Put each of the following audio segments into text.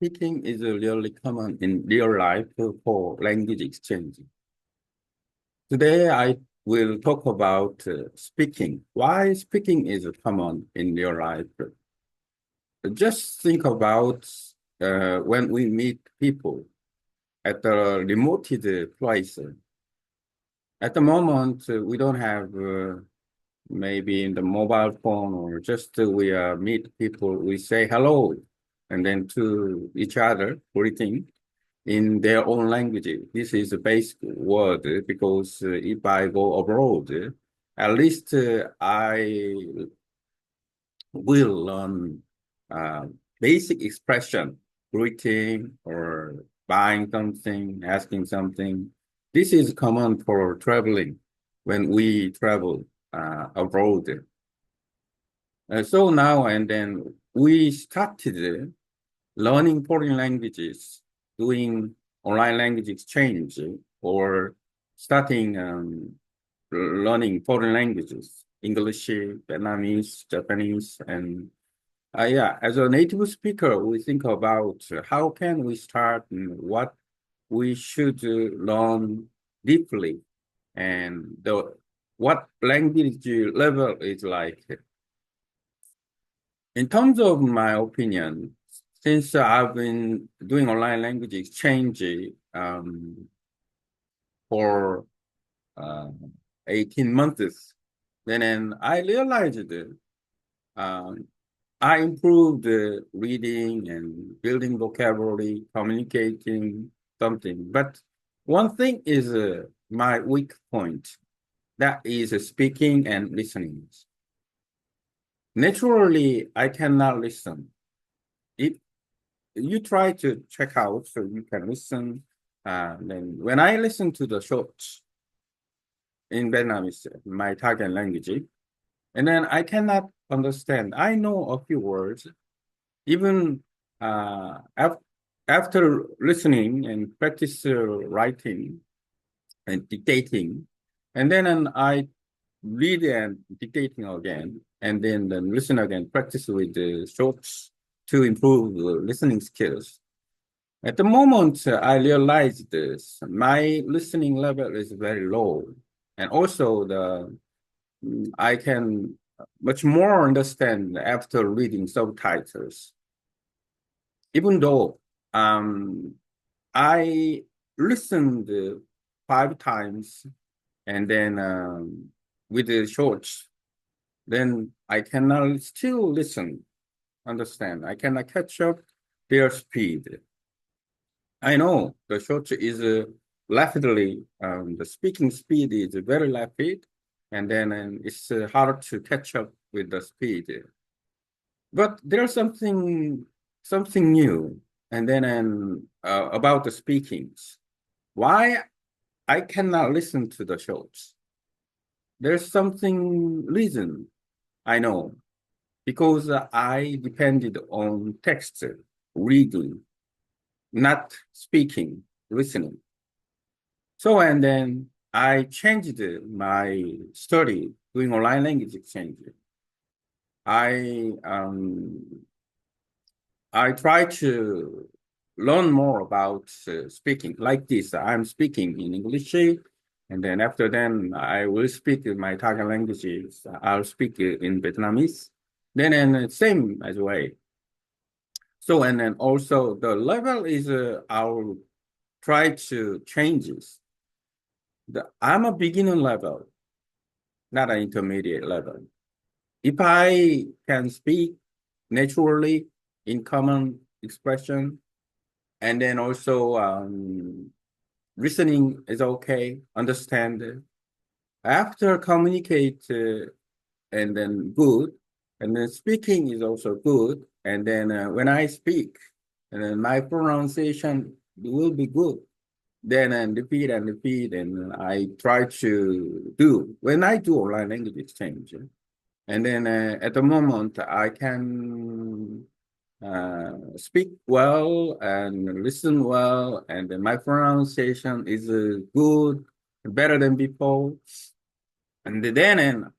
speaking is really common in real life for language exchange. Today, I will talk about speaking. Why speaking is common in real life. Just think about when we meet people at a remote place. At the moment, we don't have maybe in the mobile phone or just we meet people, we say hello and then to each other, greeting in their own language. This is a basic word because if I go abroad, at least I will learn uh, basic expression, greeting or buying something, asking something. This is common for traveling when we travel abroad. So now and then we started learning foreign languages, doing online language exchange, or starting learning foreign languages, English, Vietnamese, Japanese, and yeah, as a native speaker, we think about how can we start and what we should learn deeply, and the what language level is like. In terms of my opinion, since I've been doing online language exchange for uh, 18 months, then I realized that I improved reading and building vocabulary, communicating something. But one thing is my weak point, that is speaking and listening. Naturally, I cannot listen. If you try to check out so you can listen. Then when I listen to the shorts in Vietnamese, my target language, and then I cannot understand. I know a few words, even af after listening and practice writing and dictating, and then I read and dictating again, and then listen again, practice with the shorts to improve listening skills. At the moment, I realized this. My listening level is very low, and also I can much more understand after reading subtitles. Even though um, I listened 5 times, and then with the shorts, then I cannot still listen, understand. I cannot catch up their speed. I know the short is rapidly, the speaking speed is very rapid, and then it's hard to catch up with the speed. But there's something new, and then about the speakings. Why I cannot listen to the shorts? There's something reason I know because I depended on text reading, not speaking, listening. So, and then I changed my study doing online language exchange. I I try to learn more about speaking like this. I'm speaking in English, and then after then I will speak in my target languages. I'll speak in Vietnamese. Then and same as well. So and then also the level is I'll try to change this. I'm a beginner level, not an intermediate level. If I can speak naturally in common expression, and then also listening is okay, understand. After communicate and then good, and then speaking is also good. And then when I speak, and then my pronunciation will be good. Then and repeat, and I try to do when I do online language exchange. And then at the moment, I can speak well and listen well, and then my pronunciation is good, better than before. And then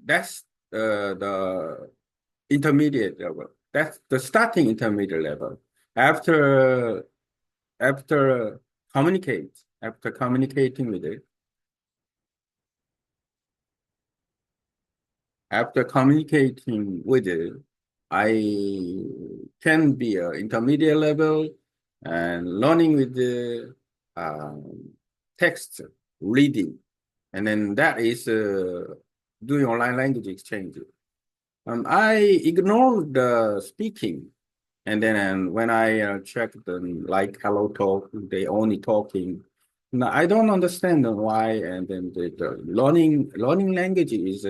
that's the intermediate level. That's the starting intermediate level. after after after communicating with it, after communicating with it, I can be an intermediate level and learning with the text reading. And then that is doing online language exchange. I ignore the speaking. And then when I check the like Hello Talk, they only talking. No, I don't understand why. And then the learning language is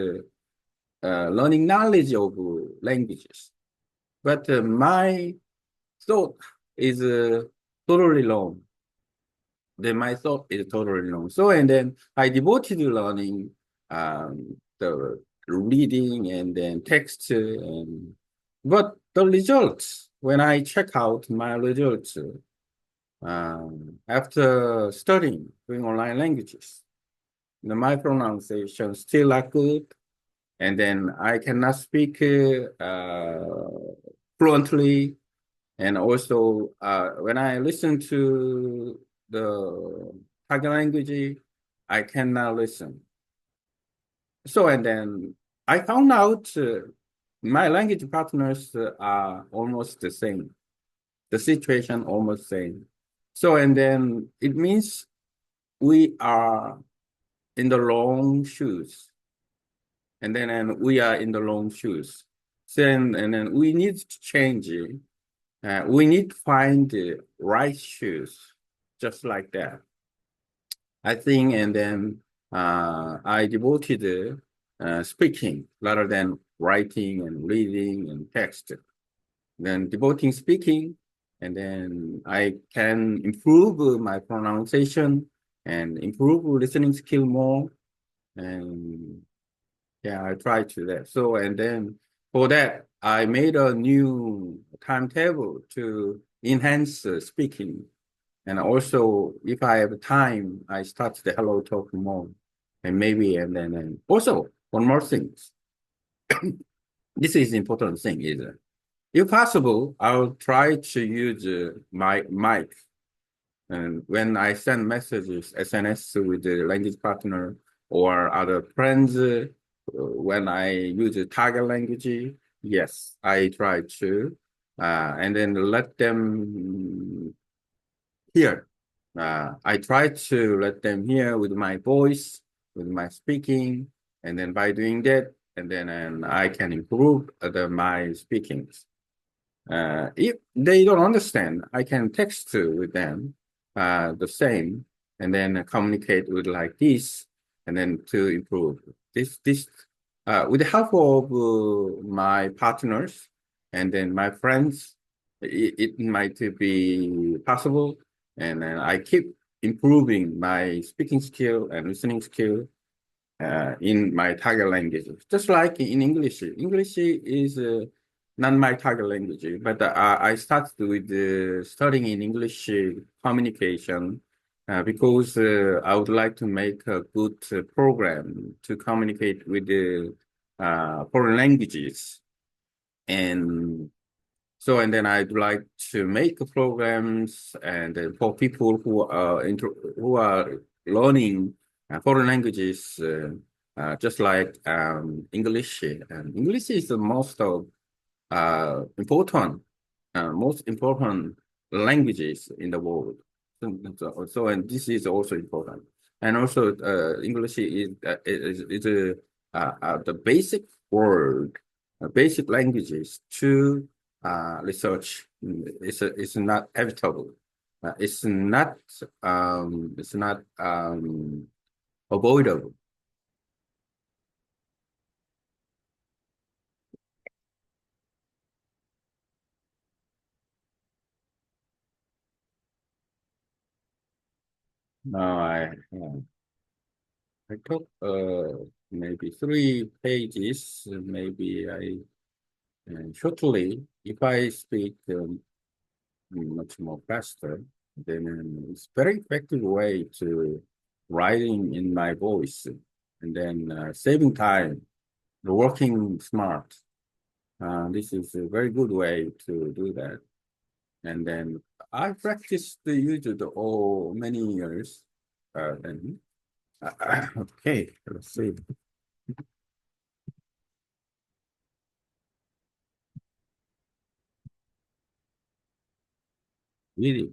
learning knowledge of languages. But my thought is totally wrong. Then my thought is totally wrong. So and then I devoted to learning the reading and then text and but the results when I check out my results after studying doing online languages, my pronunciation still not good, and then I cannot speak fluently. And also, when I listen to the Tagalog language, I cannot listen. So, and then I found out my language partners are almost the same. The situation almost same. So, and then it means we are in the wrong shoes. And we are in the wrong shoes. So, and then we need to change it. We need to find the right shoes, just like that. I think, and then I devoted speaking rather than writing and reading and text. Then devoting speaking, and then I can improve my pronunciation and improve listening skill more. And yeah, I try to that. So, and then for that, I made a new timetable to enhance speaking. And also, if I have time, I start the Hello Talk more. And maybe, and also, one more thing. This is important thing is, if possible, I'll try to use my mic. And when I send messages, SNS with the language partner or other friends, when I use the target language, yes, I try to, and then let them hear. I try to let them hear with my voice, with my speaking, and then by doing that, and then I can improve my speakings. If they don't understand, I can text with them the same, and then communicate with like this, and then to improve this with the help of my partners and then my friends, it might be possible, and then I keep improving my speaking skill and listening skill in my target language. Just like in English. English is not my target language, but I started with studying in English communication because I would like to make a good program to communicate with the foreign languages. And so, and then I'd like to make programs and for people who are learning foreign languages, just like English. English is the most important languages in the world. And this is also important. And also, English is the basic word, basic languages to research. It's not evitable. It's not avoidable. No, I took maybe 3 pages. Maybe I shortly, if I speak much more faster, then it's very effective way to writing in my voice, and then saving time, working smart. This is a very good way to do that. And then I practiced the YouTube all many years. Then okay, let's see. Really,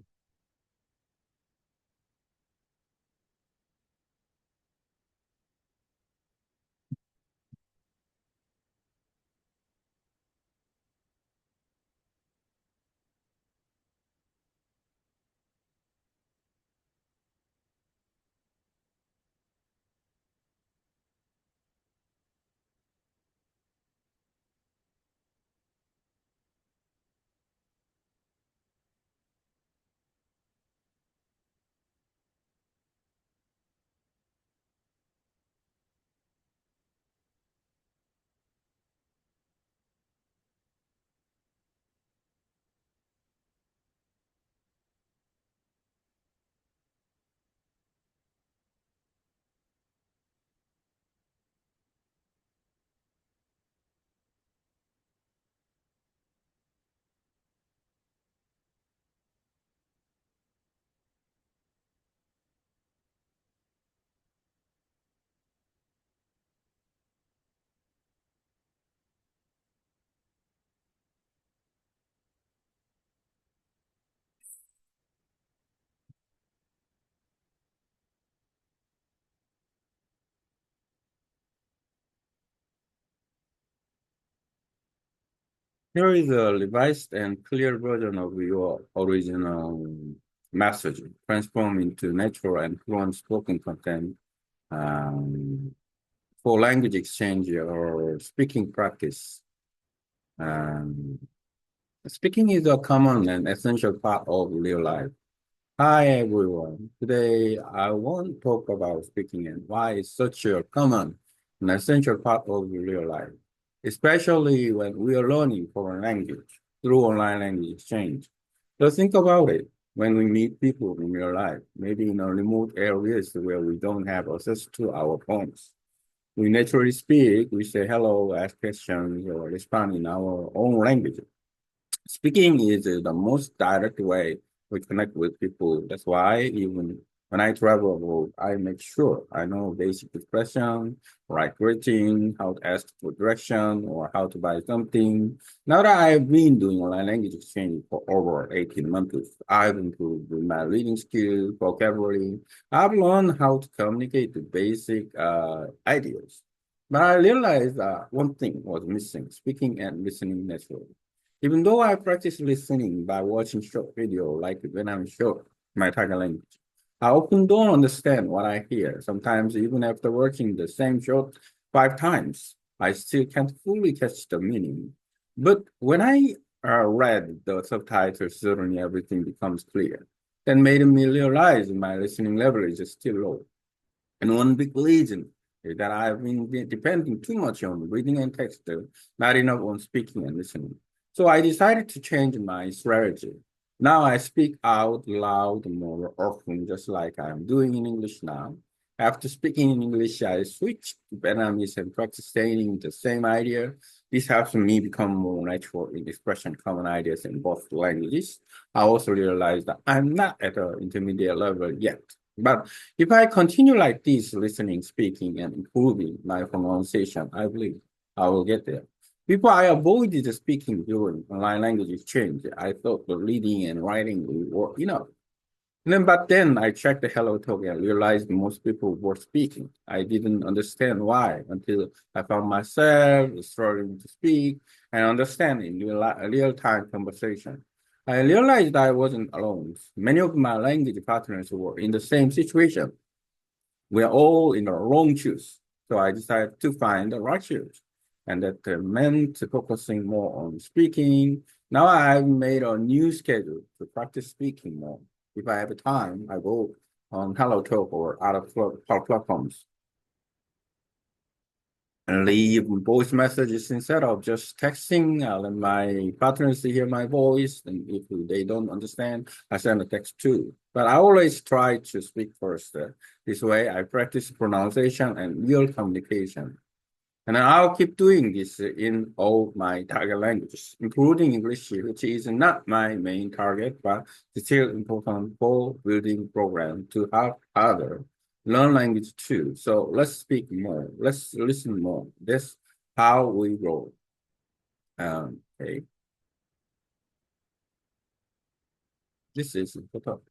here is a revised and clear version of your original message, transformed into natural and fluent spoken content um, for language exchange or speaking practice. Um, Speaking is a common and essential part of real life. Hi everyone. Today I want to talk about speaking and why it's such a common and essential part of real life, especially when we are learning foreign language through online language exchange. So think about it when we meet people in real life, maybe in a remote areas where we don't have access to our phones. We naturally speak, we say hello, ask questions, or respond in our own language. Speaking is the most direct way we connect with people. That's why even when I travel abroad, I make sure I know basic expression, right greeting, how to ask for direction, or how to buy something. Now that I've been doing online language exchange for over 18 months, I've improved my reading skills, vocabulary. I've learned how to communicate the basic ideas. But I realized one thing was missing, speaking and listening naturally. Even though I practice listening by watching short video, like when I'm short my Tagalog language, I often don't understand what I hear. Sometimes even after watching the same short 5 times, I still can't fully catch the meaning. But when I read the subtitles, suddenly everything becomes clear. That made me realize my listening level is still low. And one big reason is that I've been depending too much on reading and text, not enough on speaking and listening. So I decided to change my strategy. Now I speak out loud more often, just like I'm doing in English now. After speaking in English, I switched to Vietnamese and practice saying the same idea. This helps me become more natural in expressing common ideas in both languages. I also realized that I'm not at an intermediate level yet, but if I continue like this, listening, speaking, and improving my pronunciation, I believe I will get there. Before I avoided speaking during online language exchange, I thought the reading and writing would work enough. But then I checked the Hello Talk and realized most people were speaking. I didn't understand why until I found myself struggling to speak and understand in real-time conversation. I realized I wasn't alone. Many of my language partners were in the same situation. We're all in the wrong shoes. So I decided to find the right shoes. And that meant focusing more on speaking. Now I've made a new schedule to practice speaking more. If I have time, I go on HelloTalk or other platforms and leave voice messages instead of just texting. I let my partners hear my voice, and if they don't understand, I send a text too. But I always try to speak first. This way, I practice pronunciation and real communication. And I'll keep doing this in all my target languages, including English, which is not my main target, but still important for building program to help other learn language too. So let's speak more. Let's listen more. That's how we roll. Okay. This is important.